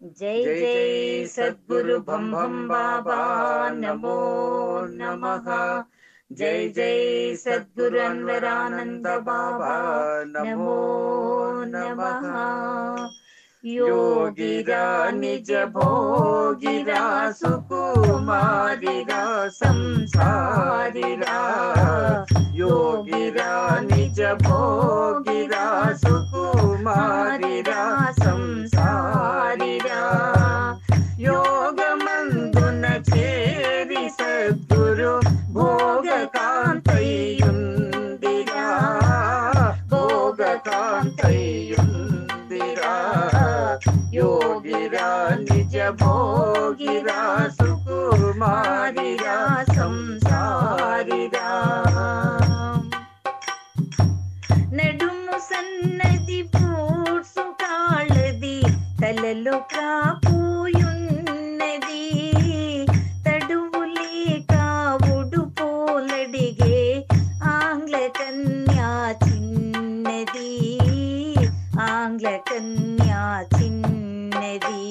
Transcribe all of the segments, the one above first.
जय जय सद्गुरु बम बम बाबा नमो नमः। जय जय सद्गुरु अनवरानंद बाबा नमो नमः। योगिरा निज भोगिरा सुकुमारिरा संसारिरा। योगिरा निज भोगिरा सुकुमारिरा संसारिरा। योगमंदुन चेरि सद्गुरु भोगकांतयुंदिरा। भोगकांतयुंदिरा। योगिरा निज भोगिरा सुकुमारिरा संसारिरा। नडुमु सन्नदि पूड्सु काळदि तललो क्रापूयुन्नदि। तडुवुलेक उडुपोलडिगे आंग्ल कन्या चिन्नदि। आंग्ल कन्या चिन्नदि।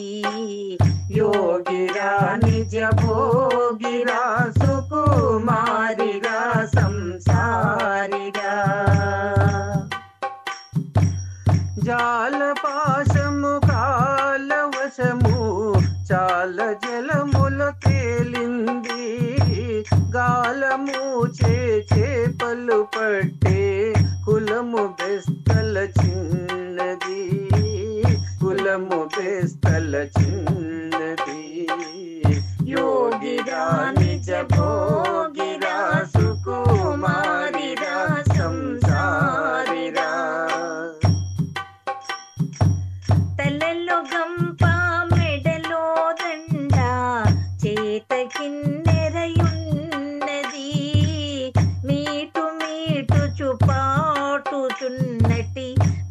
योगिरा निज भोगिरा सुकुमारिरा संसारिरा। जालपाशमु कालवशमु चाल जलमुल తేలింది। గాలము చేపలు పట్టే కులము బెస్తల చిన్నది। కులము బెస్తల చిన్నది। योगिरा निज भोगिरा सुकुमारिरा संसारिरा। तललो गंप मेडलो దండ చేత కిన్నెరయున్నది। మీటు మీటు చుపాటుచున్నటి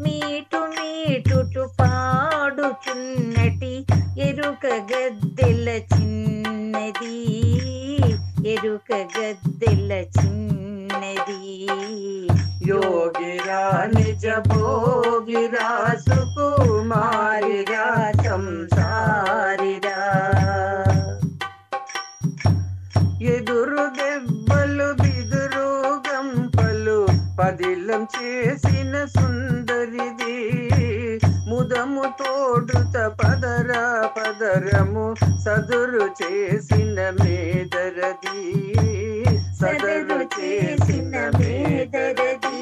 మీటు మీటు చుపాడుచున్నటి ఎరుక గద్దెల చిన్నది। ఎరుక గద్దెల చిన్నది। योगिरा निज भोगिरा सुकुमारिरा संसारिरा। ఎదురు దెబ్బలు బిదురు గంపలు పదిలం చేసిన సుందరిది। ముదము తోడుత పదర పదరము సదురు చేసిన మేదరది। సదరు చేసిన మేదరది।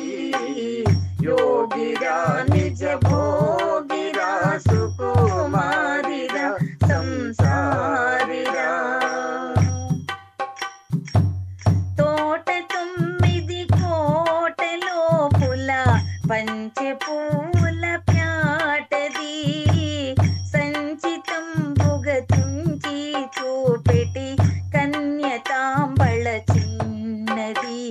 योगिरा निज भोगिरा सुकुमारिरा संसारिरा। తోట తొమ్మిది కోటలో పుల పంచపూల ప్యాటది। సంచితంబుగ తుంచి చూపెటి కన్యతాంబళ చిన్నది।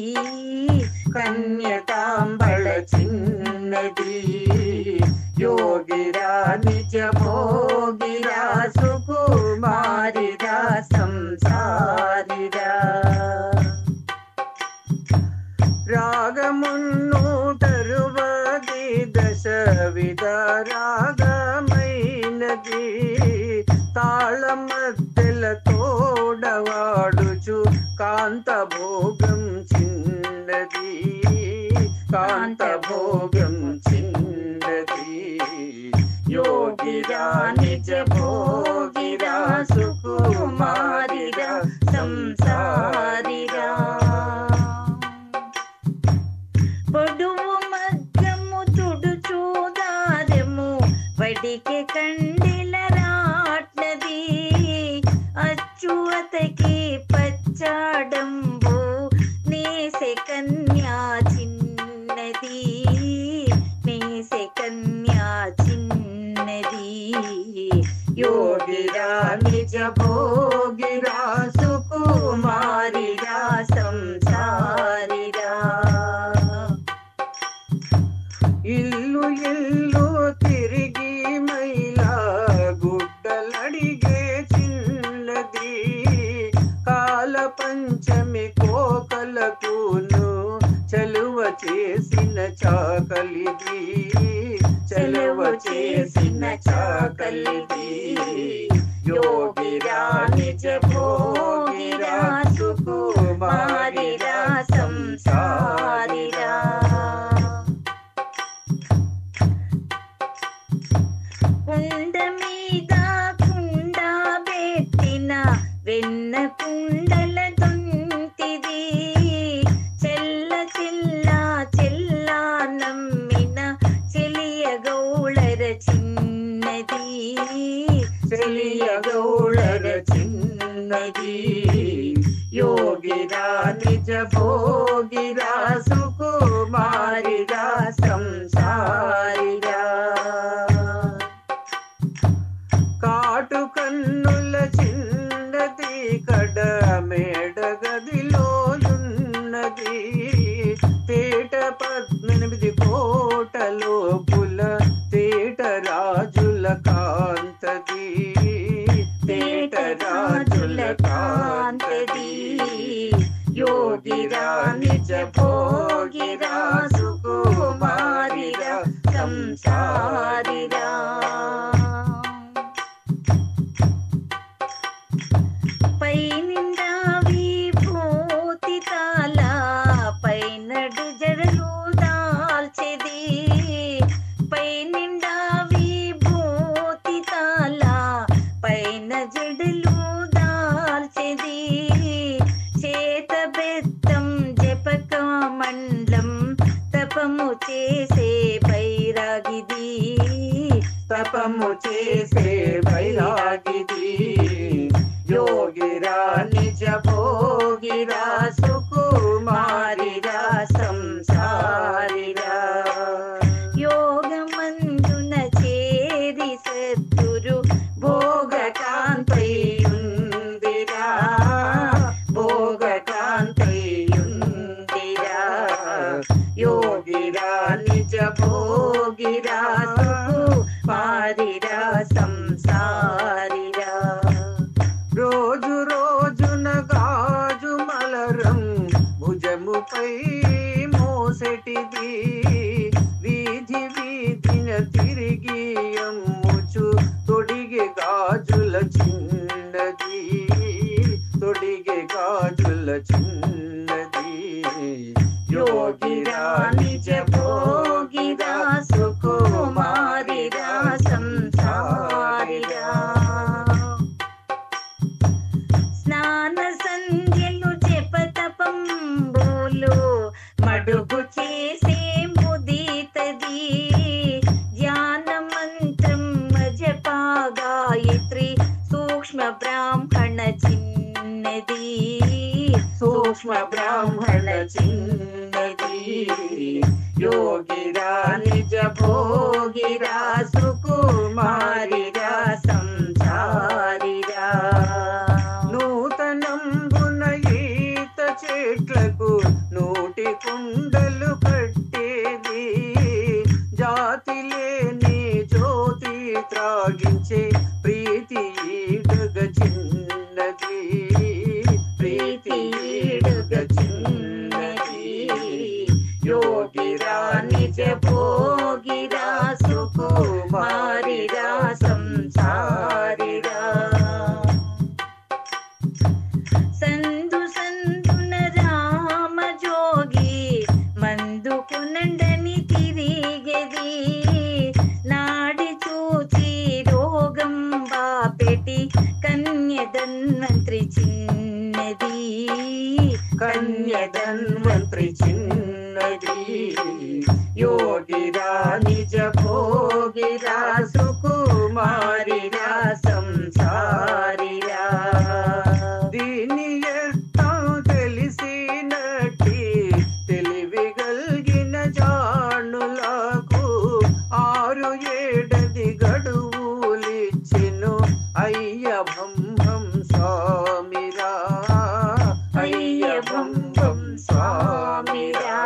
కన్యతాంబళ చిన్నది। योगिरा निज भोगिरा सुकुमारिरा संसारिरा। రాగమున్నూటరువది దశ విధ రాగమైనది। తాళం మధ్యల తోడవాడుచు కాంత భోగం చిన్నది। కాంత భోగం చిన్నది। योगिरा निज भोगिरा सुकुमारिरा संसारिरा। పొడువు మగ్గము తుడుచూదారము వడికి కండిల రాట్నది। అచ్చువతకి పచ్చాడంబు నేసె కన్యా చిన్నది। నేసె కన్యా చిన్నది। योगिरा निज भोगिरा सुकुमारिरा संसारिरा। ఇల్లు ఇల్లు తిరిగి మైలా గుడ్డలడిగే చిన్నది। కాల పంచమి కోకలకును చలువ చేసిన చాకలిది। సెలవ చేసిన చాకలిది యోగిరా నిజ భోగిరా సుకుమారిరా సంసారిరా. కుండ మీద కుండ పెట్టిన వెన్న కుండల దొంతిది చెల్ల చెల్ల చెల్ల నమ్మిన చెలియ గౌళర చిన్నది చెలియ గౌళర చిన్నది యోగిరా నిజ భోగిరా సుకుమారిరా సంసారిరా. కాటు కన్నుల చిన్నది కడ మేడ గదిలోనున్నది తేట 18 కోటలో పుల తేట రాజుల కాంతది తేట రాజుల కాంతది యోగిరా నిజ భోగిరా సుకుమారిరా సంసారిరా. పైనిండా విభూతి తాల పైనడు జడలు దాల్చెది పైనిండా విభూతి తాల పైన జడలు దాల్చెది చేత బెత్తం జపక మండలం తపము చేసే బైరాగిది తపము చేసే బైరాగిది యోగిరా నిజ భోగిరా సుకుమారిరా సంసారిరా. యోగమందున చేరి సద్గురు భోగ కాంతయుందిరా భోగ కాంతయుందిరా యోగిరా నిజ భోగిరా సుకుమారిరా సంసారిరా. రోజు రోజున గాజు మలరం భుజముపై మోసెటిది వీధి వీధిన తిరిగి అమ్ముచు తొడిగే గాజుల చిన్నది తొడిగే గాజుల చిన్నది యోగిరా నిజ భోగిరా సుకుమారిరా సంసారిరా. స్నాన సంధ్యలు జపతపంబులు మడుగు చేసే ముదితది ధ్యాన మంత్రం జపా గాయత్రి సూక్ష్మ బ్రాహ్మణ చిన్నది సూక్ష్మ బ్రాహ్మణ చిన్నది యోగిరా నిజ భోగిరా సుకుమారిరా సంసారిరా. నూతనంబున ఈత చెట్లకు నూటి కుండలు కట్టేది జాతి లేని జ్యోతి త్రాగించే ప్రీతి ఈడుగ చిన్నది ప్రీతి ఈడుగ చిన్నది యోగిరా నిజ భోగిరా సుకుమారిరా సంసారిరా. సందు సందున రామ జోగి మందుకునండని తిరిగేది నాడి చూచి రోగం బాపెటి కన్యధన్వంత్రి చిన్నది కన్యధన్వంత్రి చిన్నది యోగిరా నిజ భోగిరా సుకుమారిరా సంసారిరా. దీని అర్థం తెలిసినట్టి తెలివి గల్గిన జానులకు 6-7 గడువులిచ్చెను అయ్య భంభం స్వామిరా అయ్య భంభం స్వామిరా.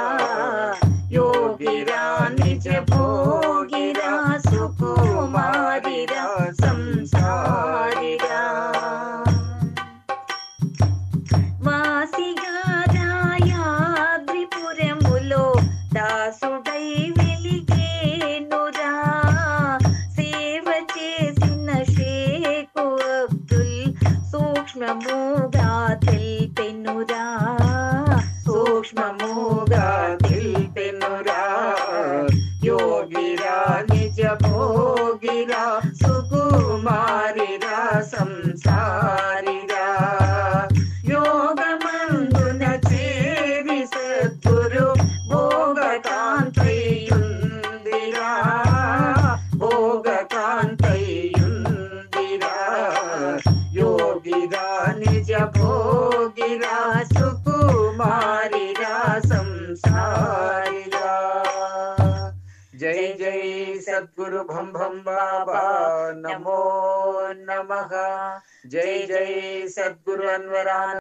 యోగిరా నిజ భోగిరా సుకుమారిరా సంసారిరా. వాసిగారాయాద్రిపురములో దాసుడై వెలిగేనురా సద్గురు భోగకాంతయుందిరా భోగకాంతయుందిరా యోగిరా నిజ భోగిరా సుకుమారిరా సంసారిరా జై జై సద్గురు భం భం బాబా నమో నమః జై జై సద్గురు అన్వరాన